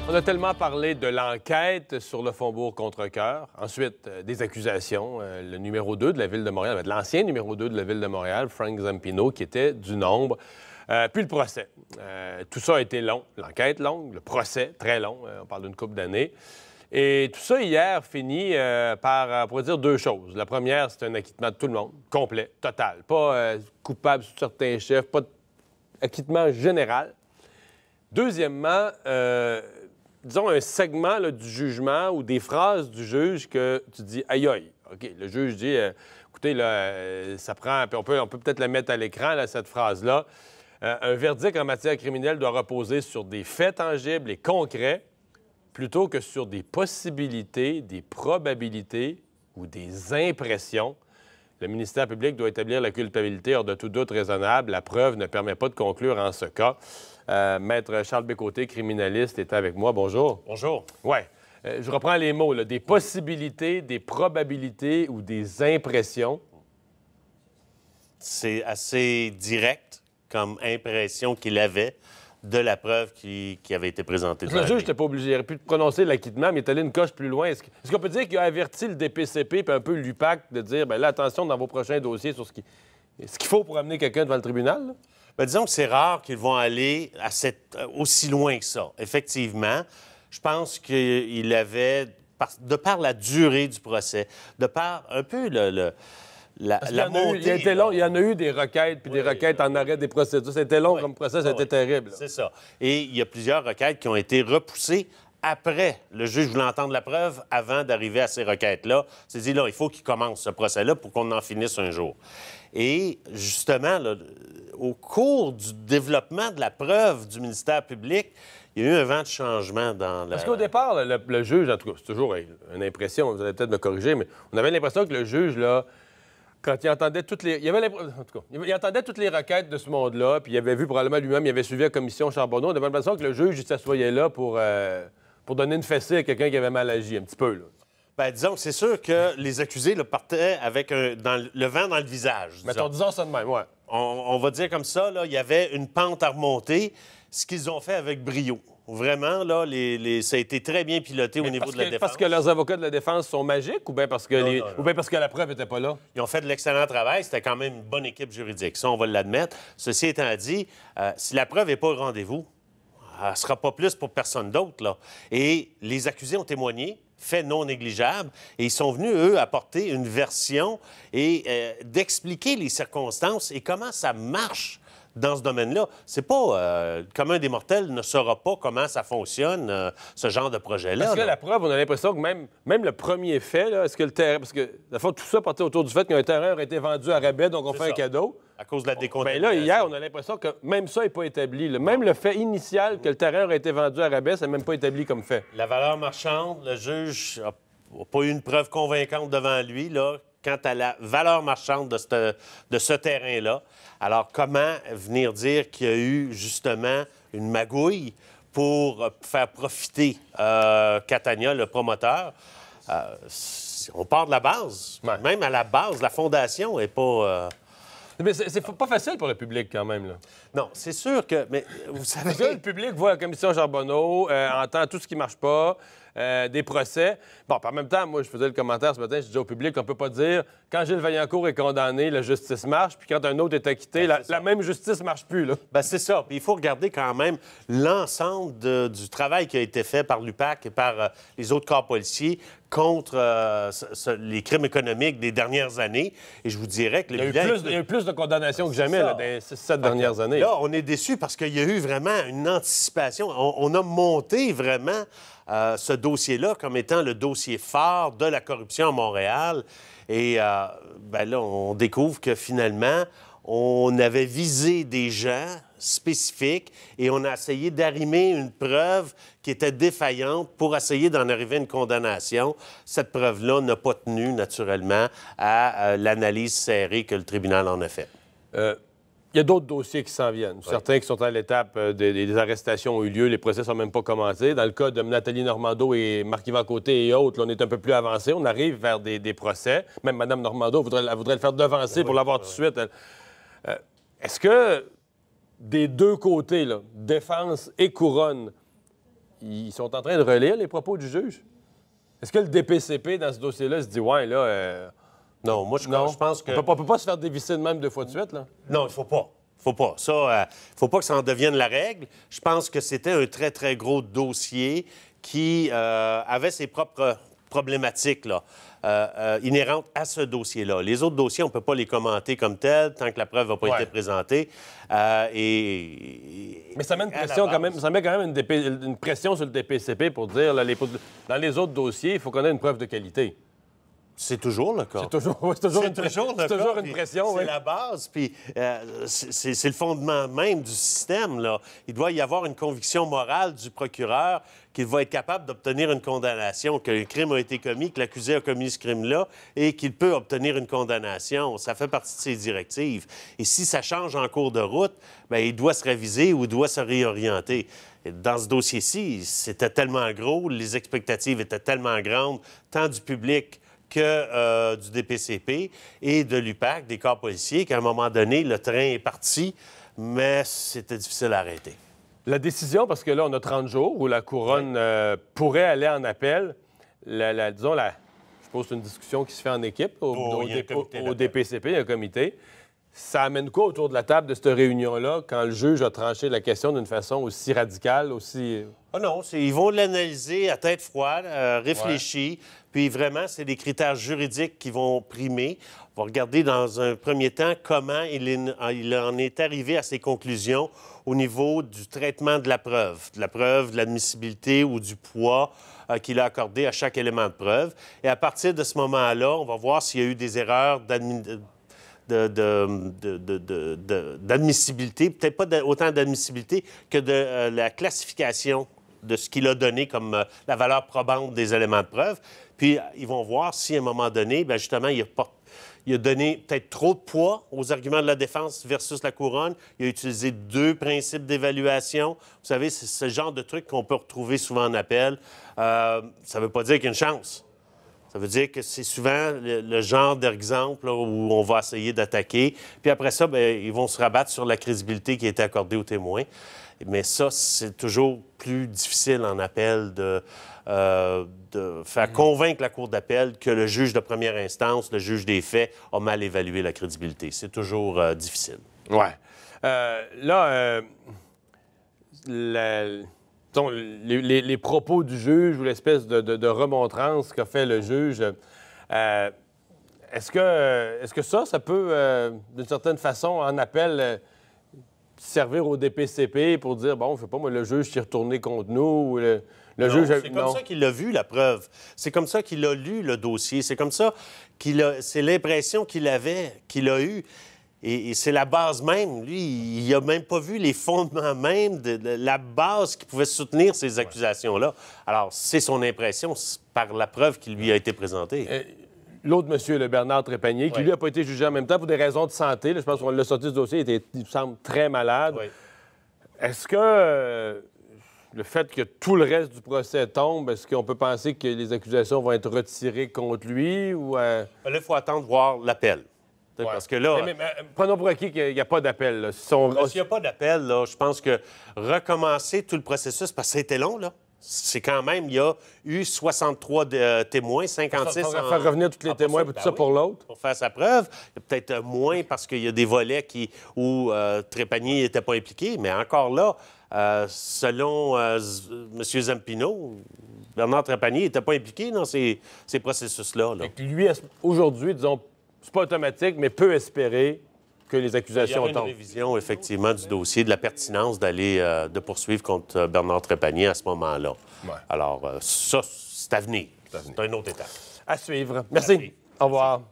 On a tellement parlé de l'enquête sur le Faubourg-Contrecoeur. Ensuite, des accusations. Le numéro 2 de la Ville de Montréal, l'ancien numéro 2 de la Ville de Montréal, Frank Zampino, qui était du nombre. Puis le procès. Tout ça a été long. L'enquête longue, le procès très long. On parle d'une couple d'années. Et tout ça, hier, finit par, on pourrait dire, deux choses. La première, c'est un acquittement de tout le monde, complet, total. Pas coupable sur certains chefs, pas acquittement général. Deuxièmement, disons, un segment là, du jugement ou des phrases du juge que tu dis « aïe aïe ». OK, le juge dit écoutez, là, ça prend... Puis on peut peut-être la mettre à l'écran, là, cette phrase-là. Un verdict en matière criminelle doit reposer sur des faits tangibles et concrets plutôt que sur des possibilités, des probabilités ou des impressions. Le ministère public doit établir la culpabilité hors de tout doute raisonnable. La preuve ne permet pas de conclure en ce cas. Maître Charles Bécoté, criminaliste, est avec moi. Bonjour. Bonjour. Oui. Je reprends les mots, là. Des possibilités, des probabilités ou des impressions. C'est assez direct comme impression qu'il avait de la preuve qui avait été présentée. Le juge n'était pas obligé. Il aurait pu prononcer l'acquittement, mais il est allé une coche plus loin. Est-ce qu'on peut dire qu'il a averti le DPCP et un peu l'UPAC de dire, bien là, attention dans vos prochains dossiers sur ce qu'il faut pour amener quelqu'un devant le tribunal? Là? Bien, disons que c'est rare qu'ils vont aller aussi loin que ça. Effectivement, je pense qu'il avait, de par la durée du procès, de par un peu la montée... Il y en a eu des requêtes, puis des requêtes en arrêt des procédures. C'était long comme procès, c'était terrible. C'est ça. Et il y a plusieurs requêtes qui ont été repoussées après. Le juge voulait entendre la preuve avant d'arriver à ces requêtes-là. Il s'est dit, là, il faut qu'il commence ce procès-là pour qu'on en finisse un jour. Et justement, là, au cours du développement de la preuve du ministère public, il y a eu un vent de changement dans la... Parce qu'au départ, le juge, en tout cas, c'est toujours une impression, vous allez peut-être me corriger, mais on avait l'impression que le juge, là, quand il entendait toutes les... Il entendait toutes les requêtes de ce monde-là, puis il avait vu probablement lui-même, il avait suivi la commission Charbonneau. On avait l'impression que le juge, il s'assoyait là pour donner une fessée à quelqu'un qui avait mal agi, un petit peu, là. Bien, disons que c'est sûr que les accusés là, partaient avec le vent dans le visage. Disons ça de même, ouais. On va dire comme ça, là, il y avait une pente à remonter, ce qu'ils ont fait avec brio. Vraiment, là, ça a été très bien piloté au niveau de la défense. Parce que leurs avocats de la défense sont magiques ou bien parce que, ou bien parce que la preuve n'était pas là? Ils ont fait de l'excellent travail. C'était quand même une bonne équipe juridique. Ça, on va l'admettre. Ceci étant dit, si la preuve n'est pas au rendez-vous, elle ne sera pas plus pour personne d'autre, là. Et les accusés ont témoigné, fait non négligeable, et ils sont venus, eux, apporter une version et d'expliquer les circonstances et comment ça marche dans ce domaine-là. C'est pas... le commun des mortels ne saura pas comment ça fonctionne, ce genre de projet-là. Parce que la preuve, on a l'impression que même le premier fait, là, est-ce que le terrain... Parce que, la fois, tout ça partait autour du fait qu'un terrain aurait été vendu à rabais, donc on fait un cadeau. À cause de la décontamination. Bien là, hier, on a l'impression que même ça n'est pas établi. Là. Même le fait initial que le terrain aurait été vendu à rabais, c'est même pas établi comme fait. La valeur marchande, le juge n'a pas eu une preuve convaincante devant lui, là, quant à la valeur marchande de ce terrain-là. Alors, comment venir dire qu'il y a eu, justement, une magouille pour faire profiter Catania, le promoteur? On part de la base. Ouais. Même à la base, la fondation n'est pas... Mais c'est pas facile pour le public, quand même, là. Non, c'est sûr que... Mais vous savez... Parce que le public voit la commission Charbonneau, entend tout ce qui marche pas, des procès. Bon, en même temps, moi, je faisais le commentaire ce matin, je disais au public, on peut pas dire, quand Gilles Vaillancourt est condamné, la justice marche, puis quand un autre est acquitté, la même justice marche plus, là. Bien, c'est ça. Puis il faut regarder quand même l'ensemble du travail qui a été fait par l'UPAC et par les autres corps policiers contre les crimes économiques des dernières années. Et je vous dirais que il y a eu plus de condamnations que jamais là, dans les 6-7 dernières années. Là, on est déçus parce qu'il y a eu vraiment une anticipation. On a monté vraiment ce dossier-là comme étant le dossier phare de la corruption à Montréal. Et bien là, on découvre que finalement, on avait visé des gens spécifiques et on a essayé d'arrimer une preuve qui était défaillante pour essayer d'en arriver à une condamnation. Cette preuve-là n'a pas tenu, naturellement, à l'analyse serrée que le tribunal en a fait. Il y a d'autres dossiers qui s'en viennent. Oui. Certains qui sont à l'étape des arrestations ont eu lieu, les procès ne sont même pas commencés. Dans le cas de Nathalie Normando et Marc-Yvan Côté et autres, là, on est un peu plus avancé. On arrive vers des procès. Même Mme Normando voudrait le faire devancer pour l'avoir tout de suite. Est-ce que des deux côtés, là, défense et couronne, ils sont en train de relire les propos du juge? Est-ce que le DPCP, dans ce dossier-là, se dit, ouais, là... Non, moi, je pense que... On peut pas se faire dévisser de même 2 fois de suite, là? Non, il faut pas. Faut pas. Ça, faut pas que ça en devienne la règle. Je pense que c'était un très, très gros dossier qui avait ses propres problématiques, là, inhérentes à ce dossier-là. Les autres dossiers, on ne peut pas les commenter comme tels tant que la preuve n'a pas été présentée. Mais ça met une pression quand même, ça met quand même une pression sur le DPCP pour dire, là, dans les autres dossiers, il faut qu'on ait une preuve de qualité. C'est toujours le cas. C'est toujours une pression. C'est la base, puis c'est le fondement même du système, là. Il doit y avoir une conviction morale du procureur qu'il va être capable d'obtenir une condamnation, qu'un crime a été commis, que l'accusé a commis ce crime-là et qu'il peut obtenir une condamnation. Ça fait partie de ses directives. Et si ça change en cours de route, bien, il doit se réviser ou il doit se réorienter. Et dans ce dossier-ci, c'était tellement gros, les expectatives étaient tellement grandes, tant du public que du DPCP et de l'UPAC, des corps policiers, qu'à un moment donné, le train est parti, mais c'était difficile à arrêter. La décision, parce que là, on a 30 jours où la Couronne pourrait aller en appel. Disons, je suppose que c'est une discussion qui se fait en équipe au DPCP, il y a un comité. Ça amène quoi autour de la table de cette réunion-là quand le juge a tranché la question d'une façon aussi radicale, aussi... Ah non, ils vont l'analyser à tête froide, réfléchie, puis vraiment, c'est des critères juridiques qui vont primer. On va regarder dans un premier temps comment il en est arrivé à ses conclusions au niveau du traitement de la preuve, de l'admissibilité ou du poids qu'il a accordé à chaque élément de preuve. Et à partir de ce moment-là, on va voir s'il y a eu des erreurs d'admissibilité, peut-être pas autant d'admissibilité que de la classification de ce qu'il a donné comme la valeur probante des éléments de preuve. Puis, ils vont voir si, à un moment donné, bien, justement, il a donné peut-être trop de poids aux arguments de la défense versus la couronne. Il a utilisé 2 principes d'évaluation. Vous savez, c'est ce genre de truc qu'on peut retrouver souvent en appel. Ça ne veut pas dire qu'il y a une chance. Ça veut dire que c'est souvent le genre d'exemple où on va essayer d'attaquer. Puis après ça, bien, ils vont se rabattre sur la crédibilité qui a été accordée aux témoins. Mais ça, c'est toujours plus difficile en appel de faire convaincre la cour d'appel que le juge de première instance, le juge des faits, a mal évalué la crédibilité. C'est toujours difficile. Oui. Les propos du juge ou l'espèce de remontrance qu'a fait le juge, est-ce que ça peut, d'une certaine façon, en appel, servir au DPCP pour dire, bon, je sais pas, moi, le juge s'est retourné contre nous, ou le juge... C'est comme ça qu'il a vu la preuve. C'est comme ça qu'il a lu le dossier. C'est comme ça c'est l'impression qu'il a eue. Et c'est la base même. Lui, il n'a même pas vu les fondements même de la base qui pouvait soutenir ces accusations-là. Alors, c'est son impression par la preuve qui lui a été présentée. L'autre monsieur, le Bernard Trépanier, qui lui n'a pas été jugé en même temps pour des raisons de santé. Là, je pense qu'on l'a sorti du dossier, il me semble très malade. Oui. Est-ce que le fait que tout le reste du procès tombe, est-ce qu'on peut penser que les accusations vont être retirées contre lui? Ou Là, il faut attendre voir l'appel. Ouais. Parce que là... Mais prenons pour acquis qu'il n'y a pas d'appel. S'il n'y a pas d'appel, là, je pense que recommencer tout le processus, parce que c'était long, là. C'est quand même, il y a eu 63 témoins, 56 en... faire revenir tous les témoins pour tout ça pour l'autre. Pour faire sa preuve. Il y a peut-être moins parce qu'il y a des volets où Trépanier n'était pas impliqué, mais encore là, selon M. Zampino, Bernard Trépanier n'était pas impliqué dans ces processus-là. Là. Lui, aujourd'hui, disons, c'est pas automatique, mais peut espérer que les accusations tombent. Il y aura une révision, effectivement, du dossier, de la pertinence de poursuivre contre Bernard Trépanier à ce moment-là. Ouais. Alors, ça, c'est à venir. C'est une autre étape. À suivre. Merci. Au revoir.